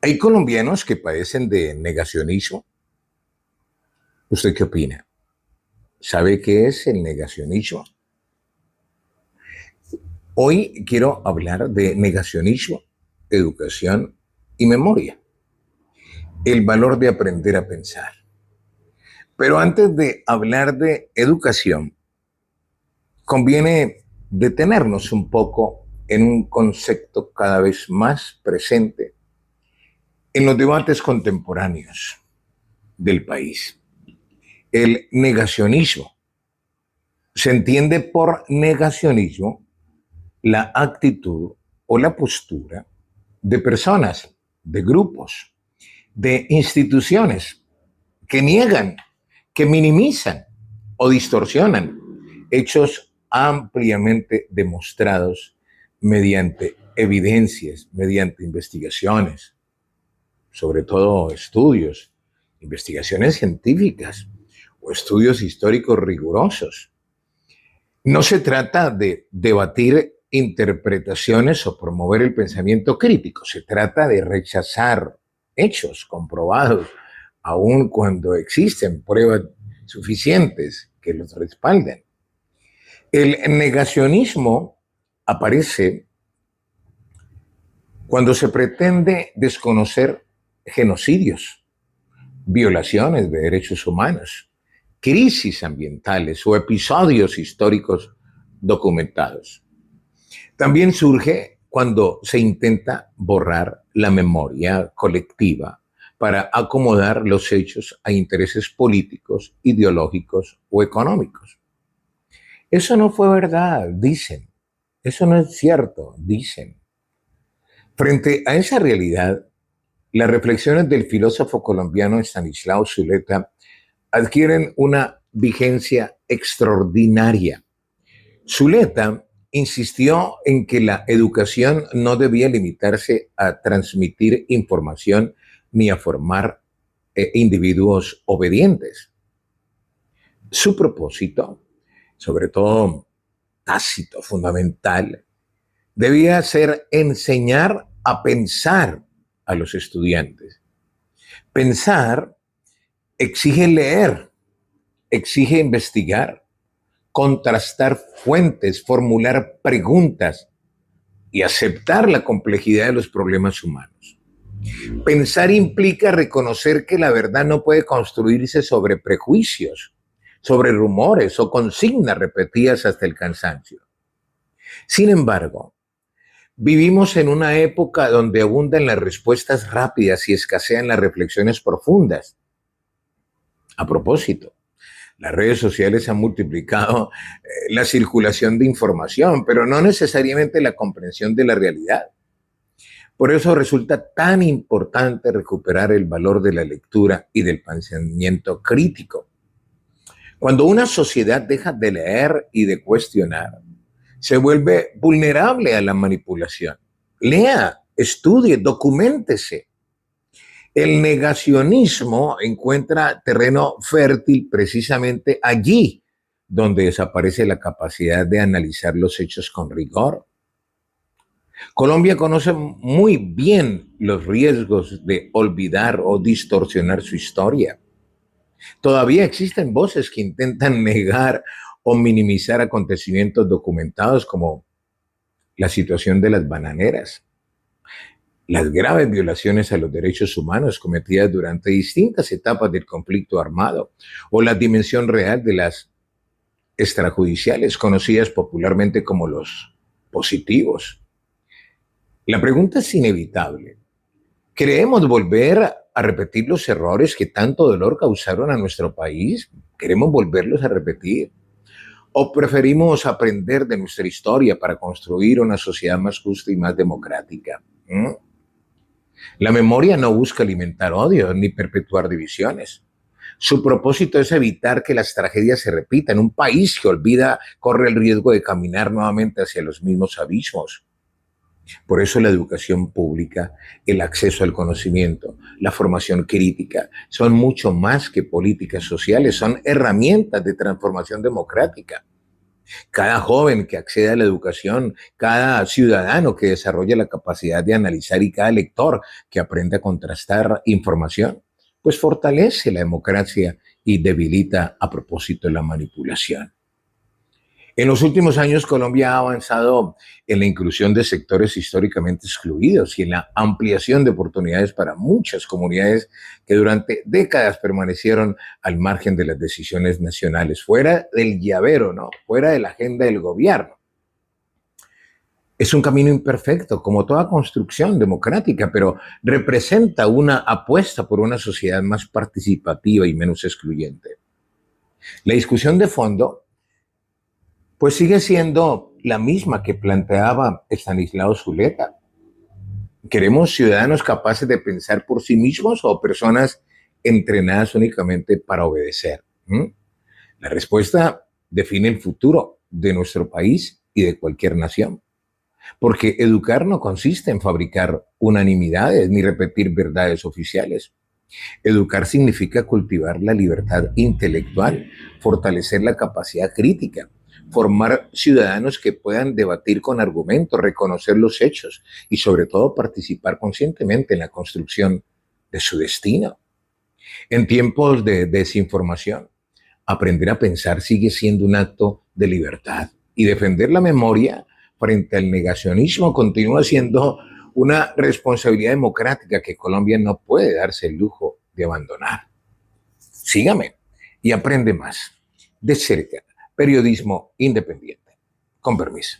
Hay colombianos que padecen de negacionismo. ¿Usted qué opina? ¿Sabe qué es el negacionismo? Hoy quiero hablar de negacionismo, educación y memoria. El valor de aprender a pensar. Pero antes de hablar de educación, conviene detenernos un poco en un concepto cada vez más presente en los debates contemporáneos del país. El negacionismo. Se entiende por negacionismo la actitud o la postura de personas, de grupos, de instituciones que niegan, que minimizan o distorsionan hechos ampliamente demostrados mediante evidencias, mediante investigaciones, sobre todo estudios, investigaciones científicas o estudios históricos rigurosos. No se trata de debatir interpretaciones o promover el pensamiento crítico, se trata de rechazar hechos comprobados, aun cuando existen pruebas suficientes que los respalden. El negacionismo aparece cuando se pretende desconocer genocidios, violaciones de derechos humanos, crisis ambientales o episodios históricos documentados. También surge cuando se intenta borrar la memoria colectiva para acomodar los hechos a intereses políticos, ideológicos o económicos. Eso no fue verdad, dicen. Eso no es cierto, dicen. Frente a esa realidad, las reflexiones del filósofo colombiano Estanislao Zuleta adquieren una vigencia extraordinaria. Zuleta insistió en que la educación no debía limitarse a transmitir información ni a formar individuos obedientes. Su propósito, sobre todo tácito, fundamental, debía ser enseñar a pensar a los estudiantes. Pensar exige leer, exige investigar, contrastar fuentes, formular preguntas y aceptar la complejidad de los problemas humanos. Pensar implica reconocer que la verdad no puede construirse sobre prejuicios, sobre rumores o consignas repetidas hasta el cansancio. Sin embargo, vivimos en una época donde abundan las respuestas rápidas y escasean las reflexiones profundas. A propósito, las redes sociales han multiplicado la circulación de información, pero no necesariamente la comprensión de la realidad. Por eso resulta tan importante recuperar el valor de la lectura y del pensamiento crítico. Cuando una sociedad deja de leer y de cuestionar, se vuelve vulnerable a la manipulación. Lea, estudie, documéntese. El negacionismo encuentra terreno fértil precisamente allí donde desaparece la capacidad de analizar los hechos con rigor. Colombia conoce muy bien los riesgos de olvidar o distorsionar su historia. Todavía existen voces que intentan negar o minimizar acontecimientos documentados como la situación de las bananeras, las graves violaciones a los derechos humanos cometidas durante distintas etapas del conflicto armado o la dimensión real de las extrajudiciales, conocidas popularmente como los positivos. La pregunta es inevitable. ¿Queremos volver a repetir los errores que tanto dolor causaron a nuestro país? ¿Queremos volverlos a repetir? ¿O preferimos aprender de nuestra historia para construir una sociedad más justa y más democrática? La memoria no busca alimentar odio ni perpetuar divisiones. Su propósito es evitar que las tragedias se repitan. Un país que olvida corre el riesgo de caminar nuevamente hacia los mismos abismos. Por eso la educación pública, el acceso al conocimiento, la formación crítica, son mucho más que políticas sociales, son herramientas de transformación democrática. Cada joven que accede a la educación, cada ciudadano que desarrolla la capacidad de analizar y cada lector que aprende a contrastar información, pues fortalece la democracia y debilita a propósito la manipulación. En los últimos años, Colombia ha avanzado en la inclusión de sectores históricamente excluidos y en la ampliación de oportunidades para muchas comunidades que durante décadas permanecieron al margen de las decisiones nacionales, fuera del llavero, ¿no? Fuera de la agenda del gobierno. Es un camino imperfecto, como toda construcción democrática, pero representa una apuesta por una sociedad más participativa y menos excluyente. La discusión de fondo pues sigue siendo la misma que planteaba Estanislao Zuleta. ¿Queremos ciudadanos capaces de pensar por sí mismos o personas entrenadas únicamente para obedecer? La respuesta define el futuro de nuestro país y de cualquier nación. Porque educar no consiste en fabricar unanimidades ni repetir verdades oficiales. Educar significa cultivar la libertad intelectual, fortalecer la capacidad crítica, formar ciudadanos que puedan debatir con argumentos, reconocer los hechos y sobre todo participar conscientemente en la construcción de su destino. En tiempos de desinformación, aprender a pensar sigue siendo un acto de libertad y defender la memoria frente al negacionismo continúa siendo una responsabilidad democrática que Colombia no puede darse el lujo de abandonar. Sígame y aprende más. De cerca, periodismo independiente. Con permiso.